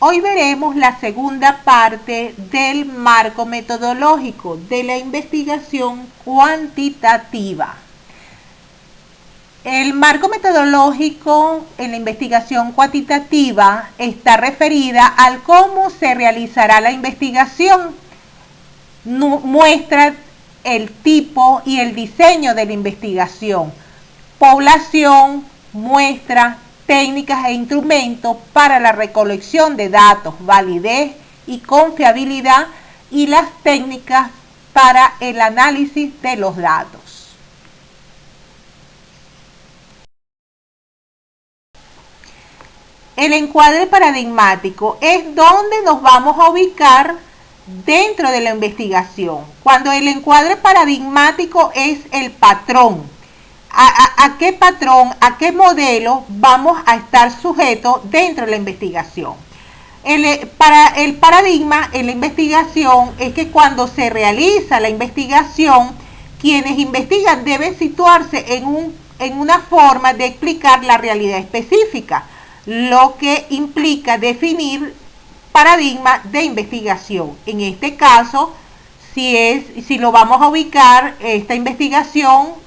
Hoy veremos la segunda parte del marco metodológico de la investigación cuantitativa. El marco metodológico en la investigación cuantitativa está referida al cómo se realizará la investigación. Muestra el tipo y el diseño de la investigación, población, muestra, técnicas e instrumentos para la recolección de datos, validez y confiabilidad y las técnicas para el análisis de los datos. El encuadre paradigmático es donde nos vamos a ubicar dentro de la investigación. Cuando el encuadre paradigmático es el patrón, a qué patrón, a qué modelo vamos a estar sujetos dentro de la investigación. El paradigma en la investigación es que cuando se realiza la investigación, quienes investigan deben situarse en una forma de explicar la realidad específica, lo que implica definir paradigma de investigación. En este caso, si lo vamos a ubicar esta investigación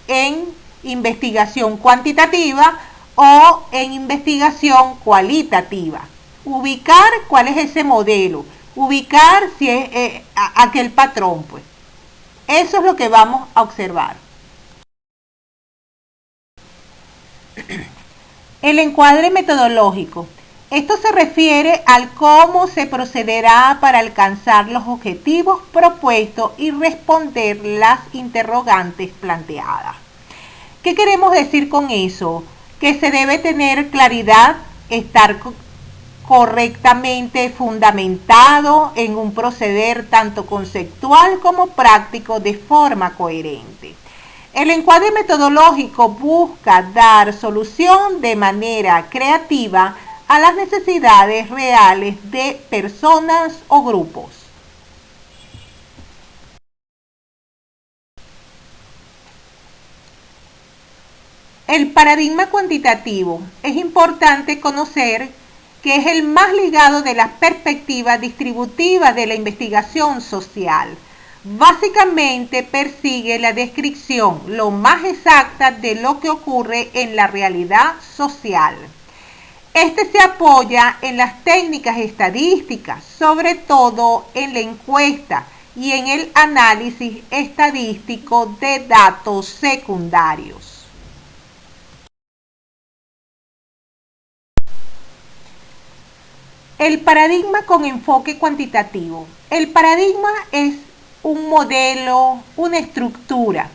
en investigación cuantitativa o en investigación cualitativa. Ubicar cuál es ese modelo, ubicar si es aquel patrón, pues. Eso es lo que vamos a observar. El encuadre metodológico. Esto se refiere al cómo se procederá para alcanzar los objetivos propuestos y responder las interrogantes planteadas. ¿Qué queremos decir con eso? Que se debe tener claridad, estar correctamente fundamentado en un proceder tanto conceptual como práctico de forma coherente. El encuadre metodológico busca dar solución de manera creativa a las necesidades reales de personas o grupos. El paradigma cuantitativo. Es importante conocer que es el más ligado de la perspectiva distributiva de la investigación social. Básicamente persigue la descripción lo más exacta de lo que ocurre en la realidad social. Este se apoya en las técnicas estadísticas, sobre todo en la encuesta y en el análisis estadístico de datos secundarios. El paradigma con enfoque cuantitativo. El paradigma es un modelo, una estructura.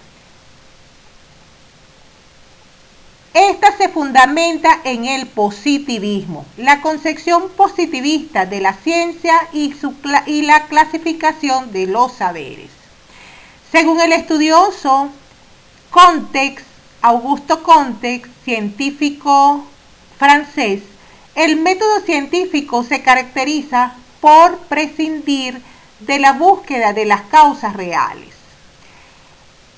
Esta se fundamenta en el positivismo, la concepción positivista de la ciencia y la clasificación de los saberes. Según el estudioso Augusto Comte, científico francés, el método científico se caracteriza por prescindir de la búsqueda de las causas reales.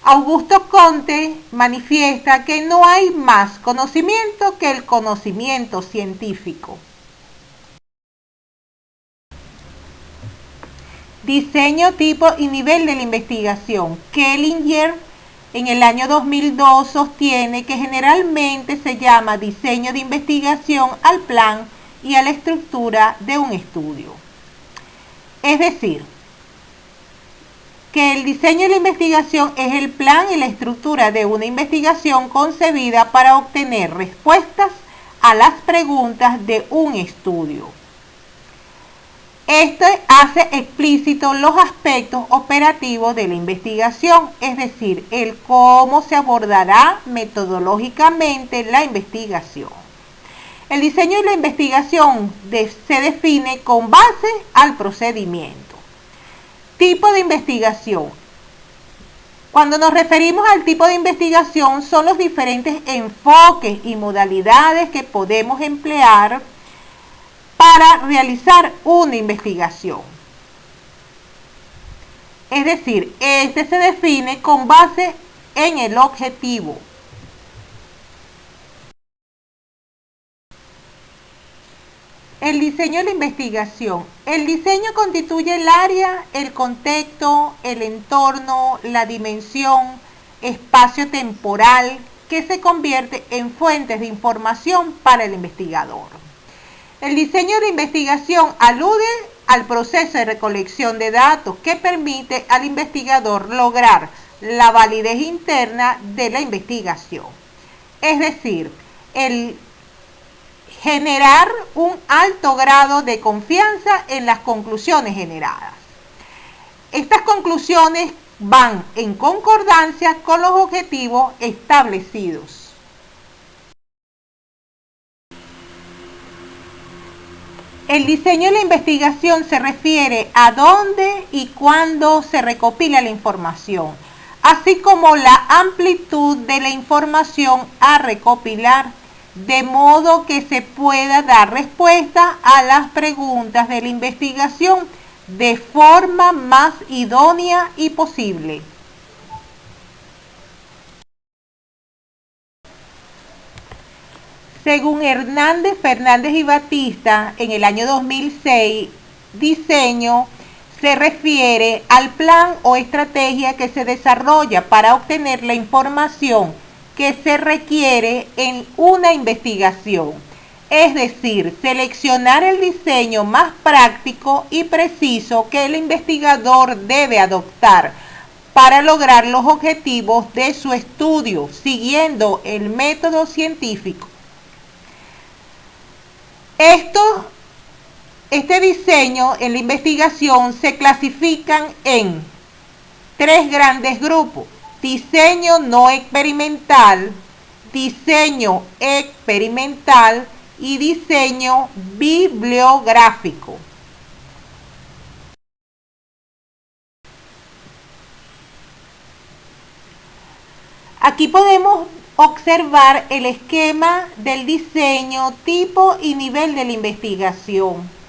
Augusto Comte manifiesta que no hay más conocimiento que el conocimiento científico. Diseño, tipo y nivel de la investigación. Kellinger en el año 2002 sostiene que generalmente se llama diseño de investigación al plan y a la estructura de un estudio. Es decir, que el diseño de la investigación es el plan y la estructura de una investigación concebida para obtener respuestas a las preguntas de un estudio. Esto hace explícito los aspectos operativos de la investigación, es decir, el cómo se abordará metodológicamente la investigación. El diseño de la investigación se define con base al procedimiento. Tipo de investigación. Cuando nos referimos al tipo de investigación, son los diferentes enfoques y modalidades que podemos emplear para realizar una investigación. Es decir, este se define con base en el objetivo. El diseño de la investigación. El diseño constituye el área, el contexto, el entorno, la dimensión, espacio temporal que se convierte en fuentes de información para el investigador. El diseño de investigación alude al proceso de recolección de datos que permite al investigador lograr la validez interna de la investigación. Es decir, el generar un alto grado de confianza en las conclusiones generadas. Estas conclusiones van en concordancia con los objetivos establecidos. El diseño de la investigación se refiere a dónde y cuándo se recopila la información, así como la amplitud de la información a recopilar, de modo que se pueda dar respuesta a las preguntas de la investigación de forma más idónea y posible. Según Hernández, Fernández y Batista, en el año 2006, diseño se refiere al plan o estrategia que se desarrolla para obtener la información que se requiere en una investigación, es decir, seleccionar el diseño más práctico y preciso que el investigador debe adoptar para lograr los objetivos de su estudio, siguiendo el método científico. Este diseño en la investigación se clasifican en tres grandes grupos: diseño no experimental, diseño experimental y diseño bibliográfico. Aquí podemos observar el esquema del diseño, tipo y nivel de la investigación.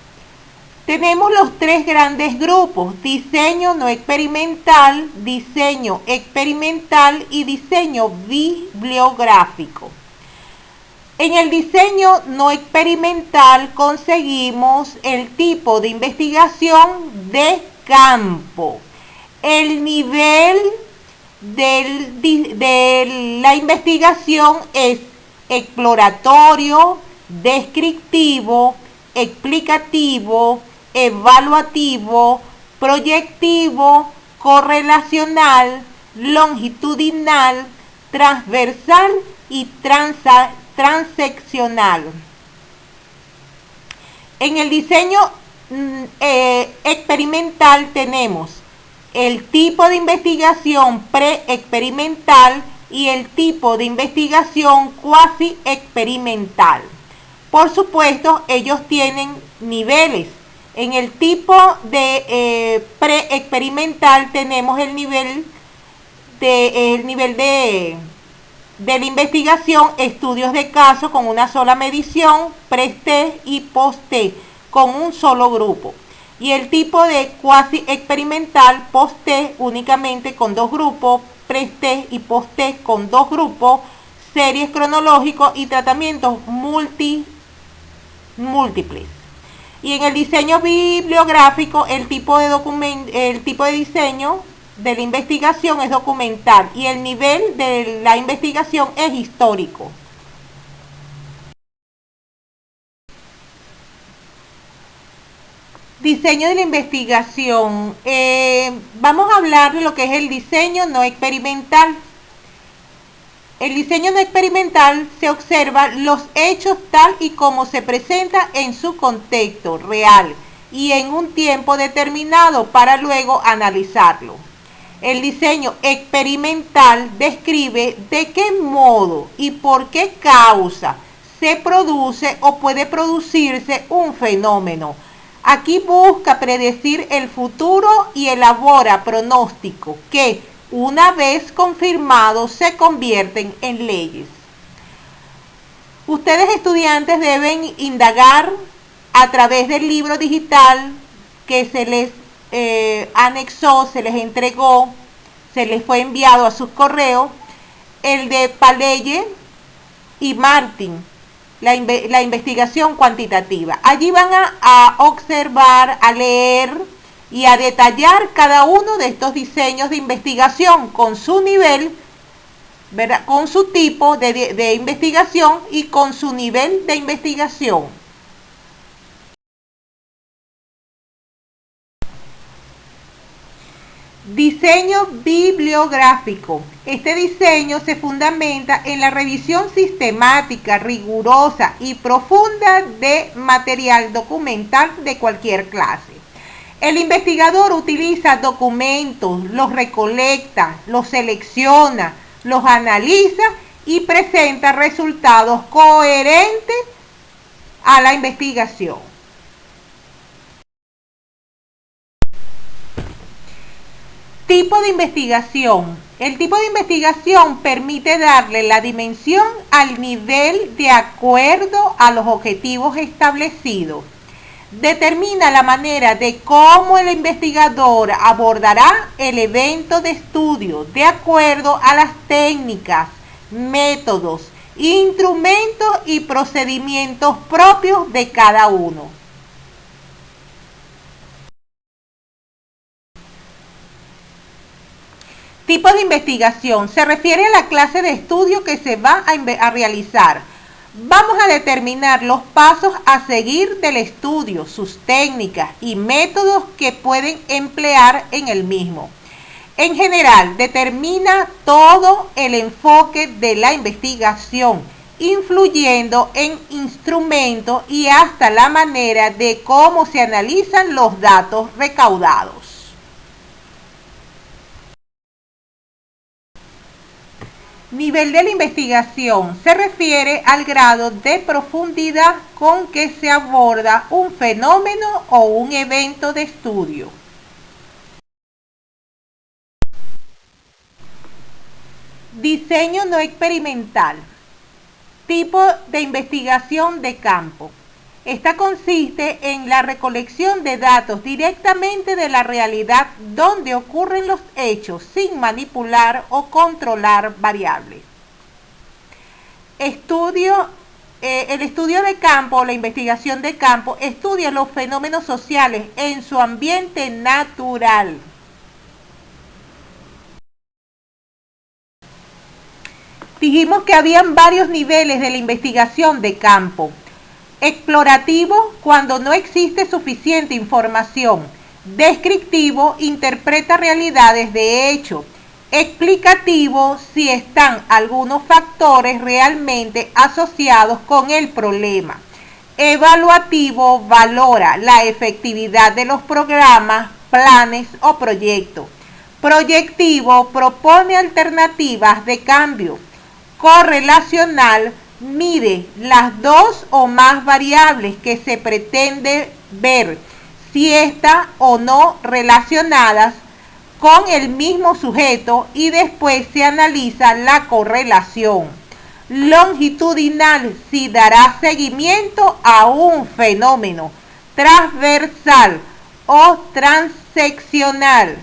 Tenemos los tres grandes grupos: diseño no experimental, diseño experimental y diseño bibliográfico. En el diseño no experimental conseguimos el tipo de investigación de campo. El nivel de la investigación es exploratorio, descriptivo, explicativo, evaluativo, proyectivo, correlacional, longitudinal, transversal y transeccional. En el diseño experimental tenemos el tipo de investigación pre-experimental y el tipo de investigación cuasi experimental. Por supuesto, ellos tienen niveles. En el tipo de pre-experimental tenemos el nivel de la investigación, estudios de caso con una sola medición, pre-test y post-test con un solo grupo. Y el tipo de cuasi experimental, post-test únicamente con dos grupos, pre-test y post-test con dos grupos, series cronológicos y tratamientos múltiples. Y en el diseño bibliográfico el tipo de diseño de la investigación es documental y el nivel de la investigación es histórico. Diseño de la investigación. Vamos a hablar de lo que es el diseño no experimental. El diseño no experimental se observa los hechos tal y como se presenta en su contexto real y en un tiempo determinado para luego analizarlo. El diseño experimental describe de qué modo y por qué causa se produce o puede producirse un fenómeno. Aquí busca predecir el futuro y elabora pronósticos que, una vez confirmados, se convierten en leyes. Ustedes, estudiantes, deben indagar a través del libro digital que se les anexó, se les entregó, se les fue enviado a sus correos, el de Paleye y Martin, la investigación cuantitativa. Allí van a observar, a leer y a detallar cada uno de estos diseños de investigación con su nivel, ¿verdad? Con su tipo de investigación y con su nivel de investigación. Diseño bibliográfico. Este diseño se fundamenta en la revisión sistemática, rigurosa y profunda de material documental de cualquier clase. El investigador utiliza documentos, los recolecta, los selecciona, los analiza y presenta resultados coherentes a la investigación. Tipo de investigación. El tipo de investigación permite darle la dimensión al nivel de acuerdo a los objetivos establecidos. Determina la manera de cómo el investigador abordará el evento de estudio de acuerdo a las técnicas, métodos, instrumentos y procedimientos propios de cada uno. Tipo de investigación. Se refiere a la clase de estudio que se va a realizar. Vamos a determinar los pasos a seguir del estudio, sus técnicas y métodos que pueden emplear en el mismo. En general, determina todo el enfoque de la investigación, influyendo en instrumentos y hasta la manera de cómo se analizan los datos recaudados. Nivel de la investigación se refiere al grado de profundidad con que se aborda un fenómeno o un evento de estudio. Diseño no experimental. Tipo de investigación de campo. Esta consiste en la recolección de datos directamente de la realidad donde ocurren los hechos sin manipular o controlar variables. El estudio de campo, la investigación de campo, estudia los fenómenos sociales en su ambiente natural. Dijimos que habían varios niveles de la investigación de campo. Explorativo, cuando no existe suficiente información. Descriptivo, interpreta realidades de hecho. Explicativo, si están algunos factores realmente asociados con el problema. Evaluativo, valora la efectividad de los programas, planes o proyectos. Proyectivo, propone alternativas de cambio. Correlacional, mide las dos o más variables que se pretende ver, si están o no relacionadas con el mismo sujeto y después se analiza la correlación. Longitudinal, si dará seguimiento a un fenómeno. Transversal o transeccional,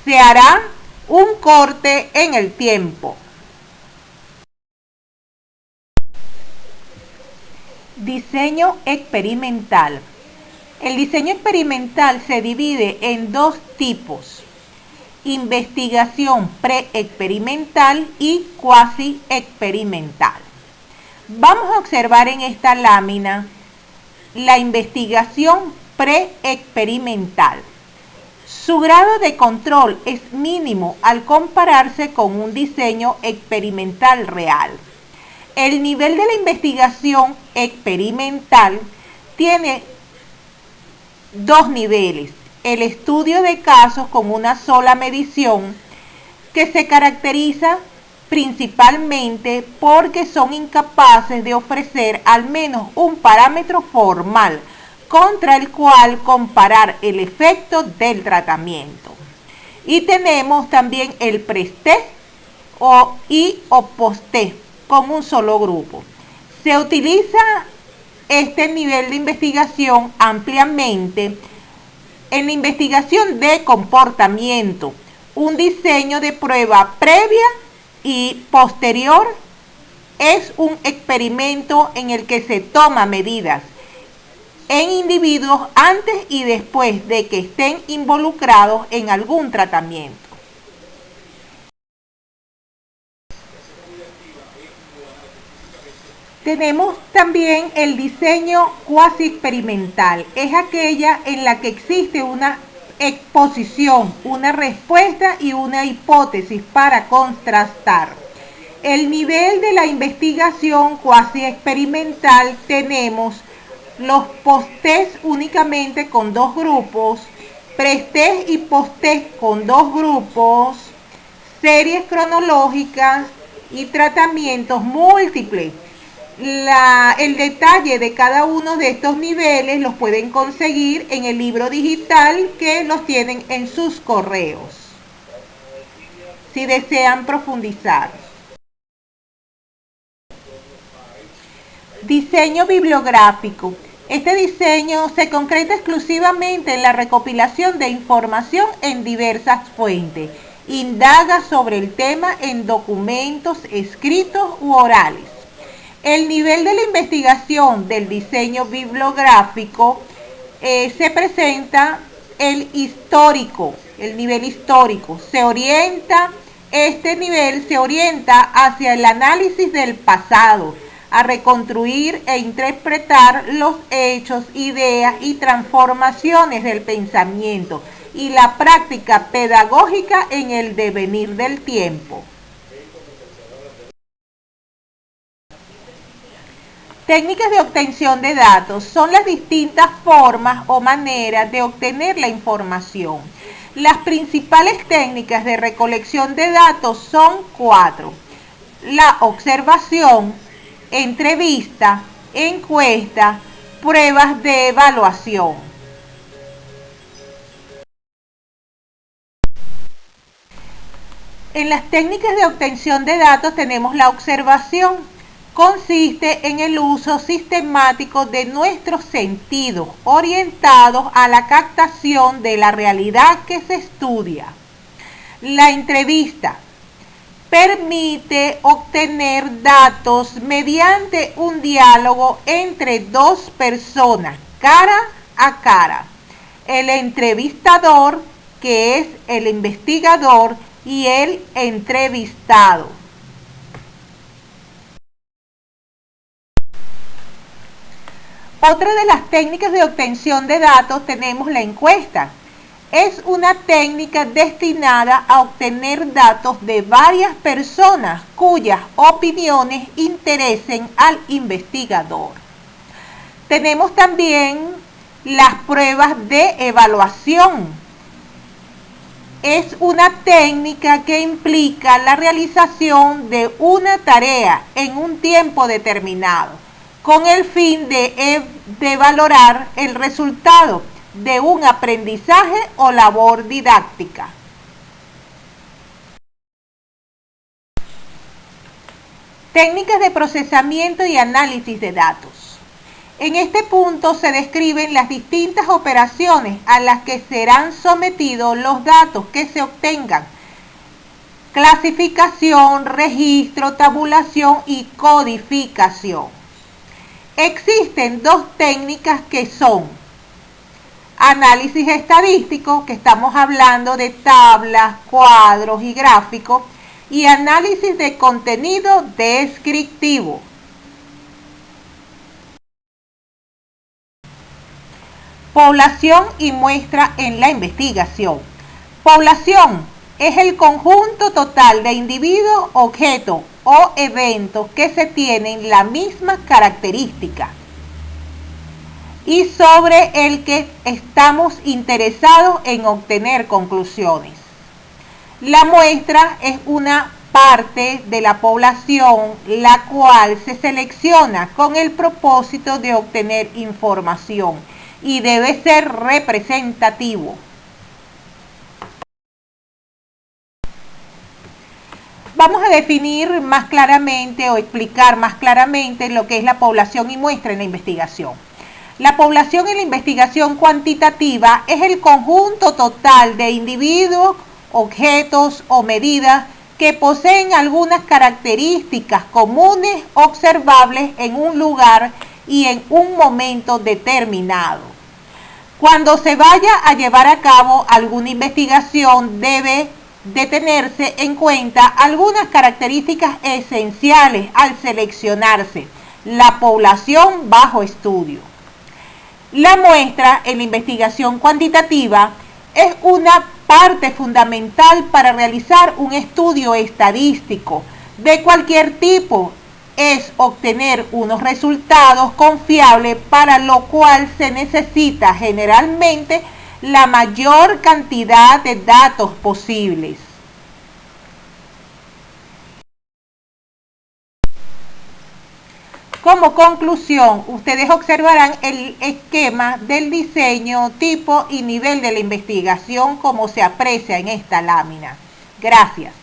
se hará un corte en el tiempo. Diseño experimental. El diseño experimental se divide en dos tipos: investigación preexperimental y cuasi experimental. Vamos a observar en esta lámina la investigación preexperimental. Su grado de control es mínimo al compararse con un diseño experimental real. El nivel de la investigación experimental tiene dos niveles: el estudio de casos con una sola medición, que se caracteriza principalmente porque son incapaces de ofrecer al menos un parámetro formal contra el cual comparar el efecto del tratamiento. Y tenemos también el pre-test y post-test con un solo grupo. Se utiliza este nivel de investigación ampliamente en la investigación de comportamiento, un diseño de prueba previa y posterior es un experimento en el que se toma medidas en individuos antes y después de que estén involucrados en algún tratamiento. Tenemos también el diseño cuasi experimental. Es aquella en la que existe una exposición, una respuesta y una hipótesis para contrastar. El nivel de la investigación cuasi experimental tenemos los post-test únicamente con 2 grupos, pre-test y post-test con 2 grupos, series cronológicas y tratamientos múltiples. El detalle de cada uno de estos niveles los pueden conseguir en el libro digital que los tienen en sus correos, si desean profundizar. Diseño bibliográfico. Este diseño se concreta exclusivamente en la recopilación de información en diversas fuentes. Indaga sobre el tema en documentos escritos u orales. El nivel de la investigación del diseño bibliográfico se presenta el nivel histórico. Este nivel se orienta hacia el análisis del pasado, a reconstruir e interpretar los hechos, ideas y transformaciones del pensamiento y la práctica pedagógica en el devenir del tiempo. Técnicas de obtención de datos son las distintas formas o maneras de obtener la información. Las principales técnicas de recolección de datos son 4. La observación, entrevista, encuesta, pruebas de evaluación. En las técnicas de obtención de datos tenemos la observación. Consiste en el uso sistemático de nuestros sentidos orientados a la captación de la realidad que se estudia. La entrevista permite obtener datos mediante un diálogo entre 2 personas, cara a cara. El entrevistador, que es el investigador, y el entrevistado. Otra de las técnicas de obtención de datos tenemos la encuesta. Es una técnica destinada a obtener datos de varias personas cuyas opiniones interesen al investigador. Tenemos también las pruebas de evaluación. Es una técnica que implica la realización de una tarea en un tiempo determinado, con el fin de valorar el resultado de un aprendizaje o labor didáctica. Técnicas de procesamiento y análisis de datos. En este punto se describen las distintas operaciones a las que serán sometidos los datos que se obtengan: clasificación, registro, tabulación y codificación. Existen 2 técnicas que son análisis estadístico, que estamos hablando de tablas, cuadros y gráficos, y análisis de contenido descriptivo. Población y muestra en la investigación. Población es el conjunto total de individuos, objetos o eventos que se tienen la misma característica y sobre el que estamos interesados en obtener conclusiones. La muestra es una parte de la población la cual se selecciona con el propósito de obtener información y debe ser representativo. Vamos a definir más claramente o explicar más claramente lo que es la población y muestra en la investigación. La población en la investigación cuantitativa es el conjunto total de individuos, objetos o medidas que poseen algunas características comunes observables en un lugar y en un momento determinado. Cuando se vaya a llevar a cabo alguna investigación, debe de tenerse en cuenta algunas características esenciales al seleccionarse la población bajo estudio. La muestra en la investigación cuantitativa es una parte fundamental para realizar un estudio estadístico de cualquier tipo. Es obtener unos resultados confiables, para lo cual se necesita generalmente la mayor cantidad de datos posibles. Como conclusión, ustedes observarán el esquema del diseño, tipo y nivel de la investigación como se aprecia en esta lámina. Gracias.